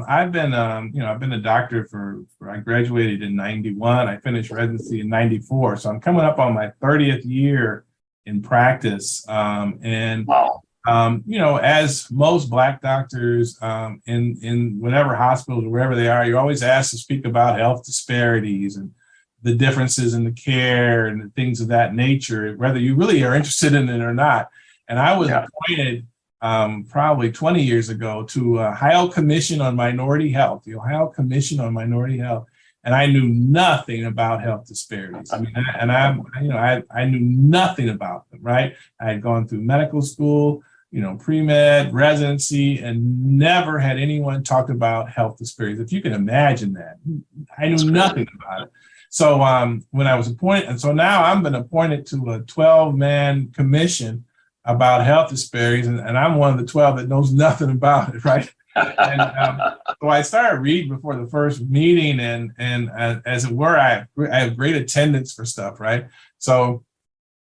I've been a doctor I graduated in 91. I finished residency in 94. So I'm coming up on my 30th year in practice. Wow. As most Black doctors in whatever hospitals or wherever they are, you're always asked to speak about health disparities and the differences in the care and the things of that nature, whether you really are interested in it or not. And I was appointed probably 20 years ago to Ohio Commission on Minority Health, the Ohio Commission on Minority Health, and I knew nothing about health disparities. I mean, I knew nothing about them. Right? I had gone through medical school, pre-med, residency, and never had anyone talk about health disparities. If you can imagine that, I knew nothing about it. So when I was appointed, and so now I've been appointed to a 12-man commission about health disparities, and I'm one of the 12 that knows nothing about it, right? And so I started reading before the first meeting, and as it were, I have great attendance for stuff, right? So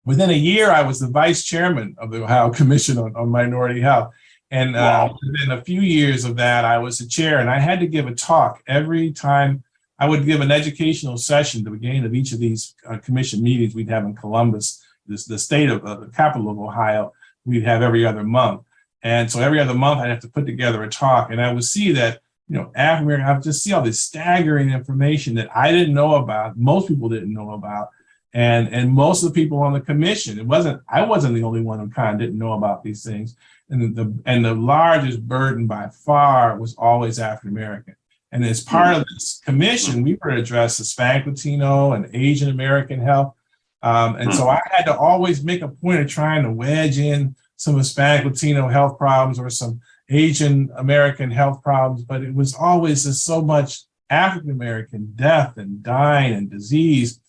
within a year, I was the vice chairman of the Ohio Commission on Minority Health. And within a few years of that, I was the chair, and I had to give a talk every time. I would give an educational session at the beginning of each of these commission meetings we'd have in Columbus, the state of the capital of Ohio. We'd have every other month. And so every other month I'd have to put together a talk, and I would see that, African American, I would just see all this staggering information that I didn't know about, most people didn't know about. And most of the people on the commission, I wasn't the only one who kind of didn't know about these things. And the largest burden by far was always African American. And as part of this commission, we were to address Hispanic, Latino, and Asian American health. And so I had to always make a point of trying to wedge in some Hispanic, Latino health problems or some Asian American health problems, but it was always just so much African American death and dying and disease.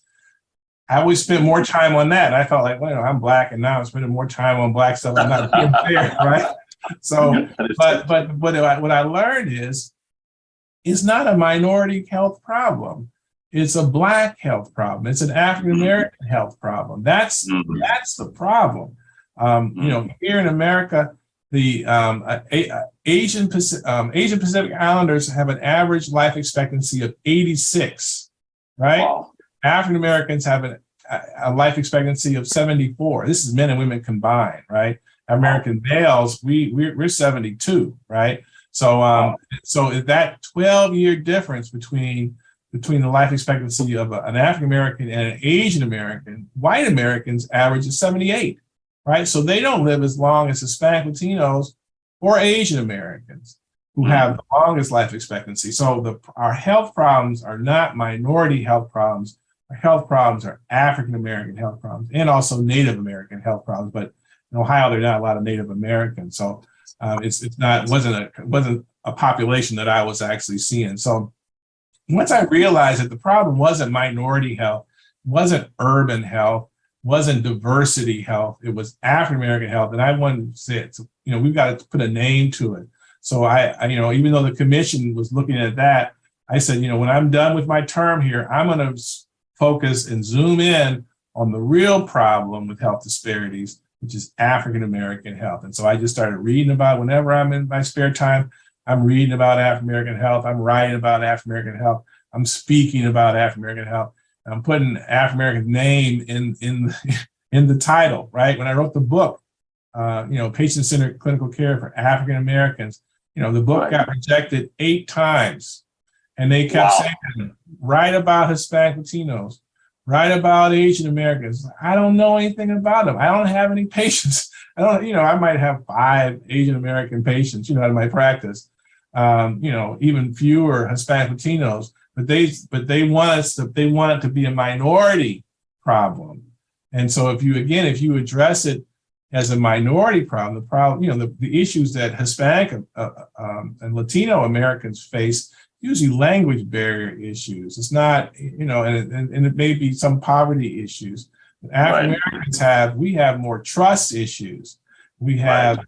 I always spent more time on that. And I felt like, well, I'm Black, and now I'm spending more time on Black stuff. I'm not being fair, right? So, but what I learned is, it's not a minority health problem. It's a Black health problem. It's an African American health problem. That's the problem. Here in America, the Asian Pacific Islanders have an average life expectancy of 86, right? Wow. African Americans have a life expectancy of 74. This is men and women combined, right? American males, we're 72, right? So so that 12-year difference between the life expectancy of an African American and an Asian American, white Americans average is 78, right? So they don't live as long as Hispanic Latinos or Asian Americans, who have the longest life expectancy. So our health problems are not minority health problems. Our health problems are African American health problems, and also Native American health problems. But in Ohio, there are not a lot of Native Americans, so wasn't a population that I was actually seeing. So once I realized that the problem wasn't minority health, wasn't urban health, wasn't diversity health, it was African American health, and I wanted to say it. So, we've got to put a name to it. So I even though the commission was looking at that, I said, when I'm done with my term here, I'm going to focus and zoom in on the real problem with health disparities, which is African American health. And so I just started reading about, whenever I'm in my spare time, I'm reading about African American health. I'm writing about African American health. I'm speaking about African American health. I'm putting African American name in the title, right? When I wrote the book, Patient-Centered Clinical Care for African Americans, the book got rejected 8 times, and they kept saying, write about Hispanic Latinos, write about Asian Americans. I don't know anything about them. I don't have any patients. I might have 5 Asian American patients, in my practice. Even fewer Hispanic Latinos, but they want it to be a minority problem. And so if you address it as a minority problem, the issues that Hispanic and Latino Americans face, usually language barrier issues. It's not, and it may be some poverty issues. African Americans we have more trust issues. We have,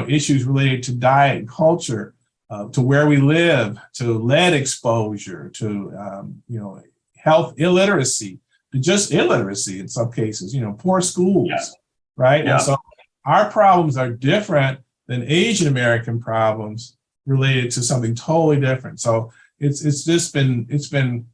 issues related to diet and culture, to where we live, to lead exposure, to, health illiteracy, to just illiteracy in some cases, poor schools, right? Yeah. And so our problems are different than Asian American problems, related to something totally different. So it's been,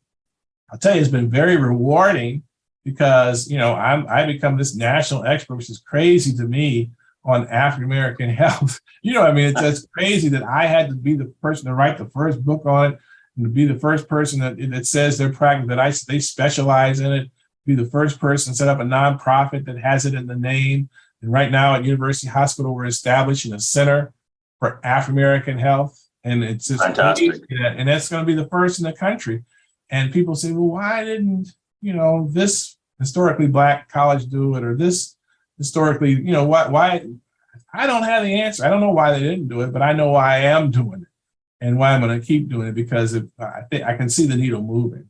I'll tell you, it's been very rewarding because, I become this national expert, which is crazy to me, on African American health. I mean, it's just crazy that I had to be the person to write the first book on it, and to be the first person that says their practice, that they specialize in it, be the first person to set up a nonprofit that has it in the name. And right now at University Hospital, we're establishing a center for African American health. And it's just fantastic. And that's going to be the first in the country. And people say, well, why didn't, this historically Black college do it, or this historically, why? I don't have the answer. I don't know why they didn't do it, but I know why I am doing it and why I'm going to keep doing it, because I think I can see the needle moving.